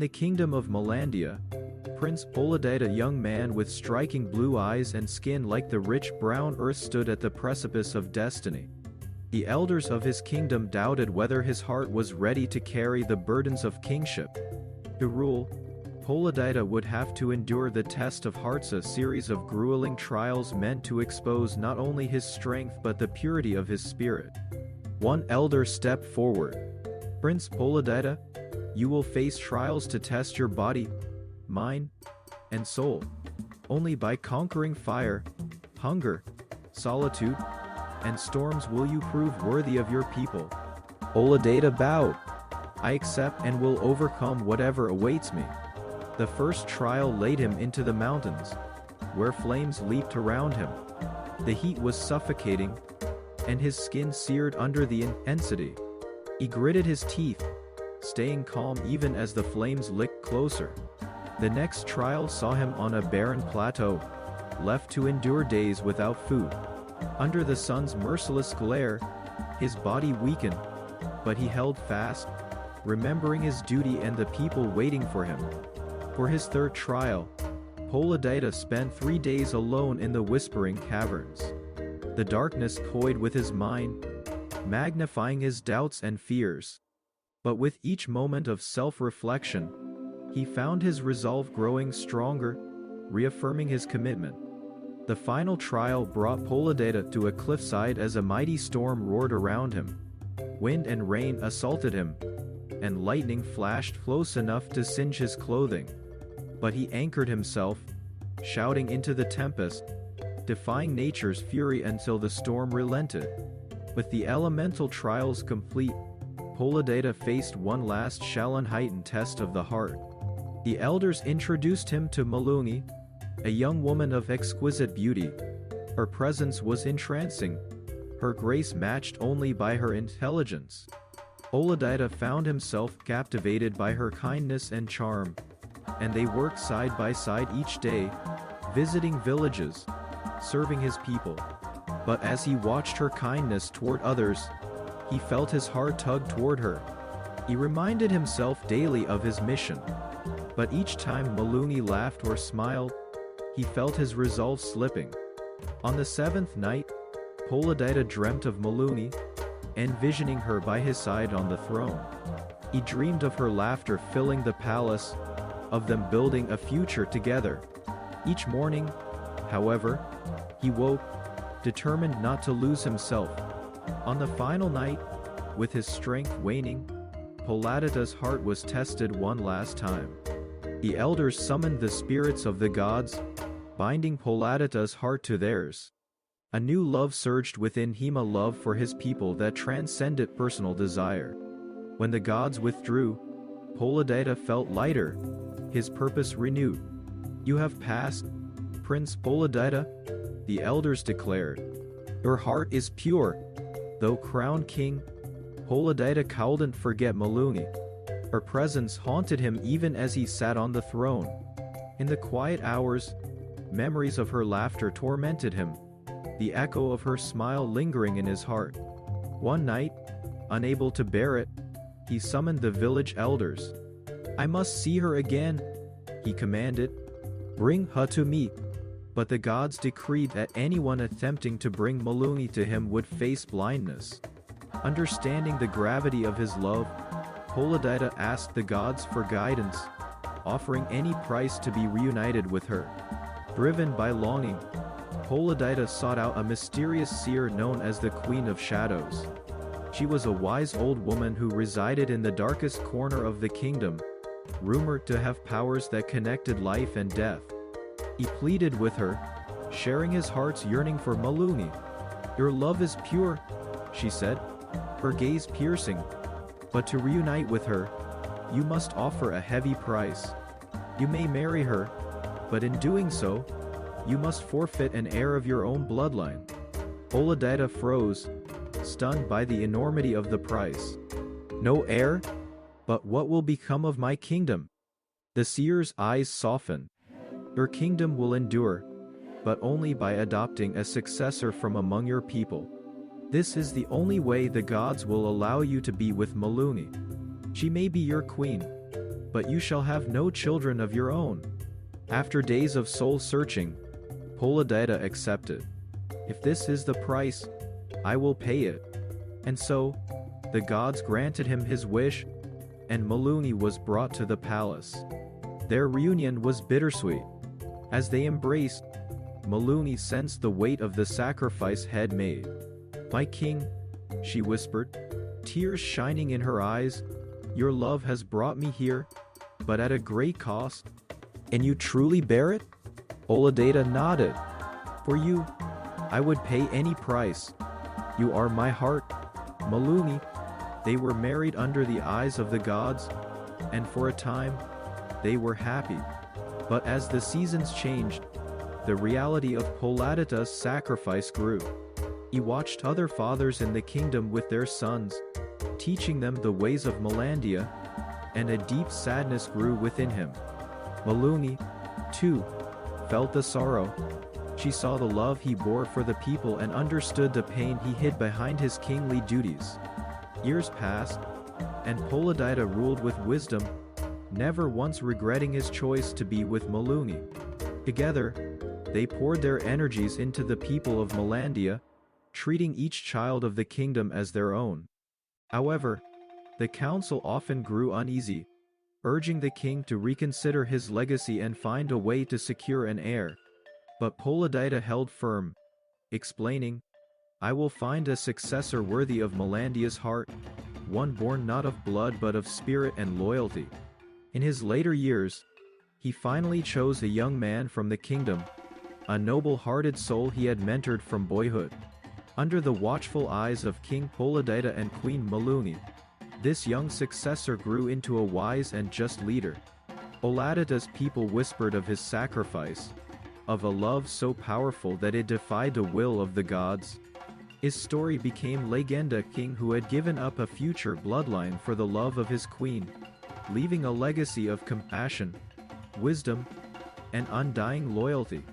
kingdom of Melandia, Prince Poladite, a young man with striking blue eyes and skin like the rich brown earth, stood at the precipice of destiny. The elders of his kingdom doubted whether his heart was ready to carry the burdens of kingship. To rule, Poladite would have to endure the test of hearts, a series of grueling trials meant to expose not only his strength but the purity of his spirit. One elder stepped forward. "Prince Poladite, you will face trials to test your body, mind, and soul. Only by conquering fire, hunger, solitude, and storms will you prove worthy of your people." Poladite bowed. "I accept and will overcome whatever awaits me." The first trial laid him into the mountains, where flames leaped around him. The heat was suffocating, and his skin seared under the intensity. He gritted his teeth, staying calm even as the flames licked closer. The next trial saw him on a barren plateau, left to endure days without food. Under the sun's merciless glare, his body weakened, but he held fast, remembering his duty and the people waiting for him. For his third trial, Poladite spent 3 days alone in the Whispering Caverns. The darkness toyed with his mind, magnifying his doubts and fears. But with each moment of self-reflection, he found his resolve growing stronger, reaffirming his commitment. The final trial brought Poladite to a cliffside as a mighty storm roared around him. Wind and rain assaulted him, and lightning flashed close enough to singe his clothing. But he anchored himself, shouting into the tempest, defying nature's fury until the storm relented. With the elemental trials complete, Poladite faced one last Shalon-heightened test of the heart. The elders introduced him to Malungi, a young woman of exquisite beauty. Her presence was entrancing, her grace matched only by her intelligence. Poladite found himself captivated by her kindness and charm, and they worked side by side each day, visiting villages, serving his people. But as he watched her kindness toward others, he felt his heart tug toward her. He reminded himself daily of his mission. But each time Malungi laughed or smiled, he felt his resolve slipping. On the 7th night, Poladite dreamt of Malungi, envisioning her by his side on the throne. He dreamed of her laughter filling the palace, of them building a future together. Each morning, however, he woke, determined not to lose himself. On the final night, with his strength waning, Poladite's heart was tested one last time. The elders summoned the spirits of the gods, binding Poladite's heart to theirs. A new love surged within him, a love for his people that transcended personal desire. When the gods withdrew, Poladite felt lighter, his purpose renewed. "You have passed, Prince Poladite," the elders declared. "Your heart is pure." Though crowned king, Poladite couldn't forget Malungi. Her presence haunted him even as he sat on the throne. In the quiet hours, memories of her laughter tormented him, the echo of her smile lingering in his heart. One night, unable to bear it, he summoned the village elders. "I must see her again," he commanded. "Bring her to me." But the gods decreed that anyone attempting to bring Malungi to him would face blindness. Understanding the gravity of his love, Poladite asked the gods for guidance, offering any price to be reunited with her. Driven by longing, Poladite sought out a mysterious seer known as the Queen of Shadows. She was a wise old woman who resided in the darkest corner of the kingdom, rumored to have powers that connected life and death. He pleaded with her, sharing his heart's yearning for Malungi. "Your love is pure," she said, her gaze piercing. "But to reunite with her, you must offer a heavy price. You may marry her, but in doing so, you must forfeit an heir of your own bloodline." Poladite froze, stunned by the enormity of the price. "No heir? But what will become of my kingdom?" The seer's eyes softened. "Your kingdom will endure, but only by adopting a successor from among your people. This is the only way the gods will allow you to be with Malungi. She may be your queen, but you shall have no children of your own." After days of soul-searching, Poladeta accepted. "If this is the price, I will pay it." And so, the gods granted him his wish, and Maluni was brought to the palace. Their reunion was bittersweet. As they embraced, Maluni sensed the weight of the sacrifice had made. "My king," she whispered, tears shining in her eyes, "your love has brought me here, but at a great cost. And you truly bear it?" Poladeta nodded. "For you, I would pay any price. You are my heart, Maluni." They were married under the eyes of the gods, and for a time, they were happy. But as the seasons changed, the reality of Poladeta's sacrifice grew. He watched other fathers in the kingdom with their sons, teaching them the ways of Melandia, and a deep sadness grew within him. Maluni, too, felt the sorrow. She saw the love he bore for the people and understood the pain he hid behind his kingly duties. Years passed, and Poladeta ruled with wisdom, never once regretting his choice to be with Maluni. Together, they poured their energies into the people of Melandia, treating each child of the kingdom as their own. However, the council often grew uneasy, urging the king to reconsider his legacy and find a way to secure an heir. But Poladeta held firm, explaining, "I will find a successor worthy of Melandia's heart, one born not of blood but of spirit and loyalty." In his later years, he finally chose a young man from the kingdom, a noble-hearted soul he had mentored from boyhood. Under the watchful eyes of King Poladeta and Queen Maluni, this young successor grew into a wise and just leader. Poladeta's people whispered of his sacrifice, of a love so powerful that it defied the will of the gods. His story became Legenda, king who had given up a future bloodline for the love of his queen, leaving a legacy of compassion, wisdom, and undying loyalty.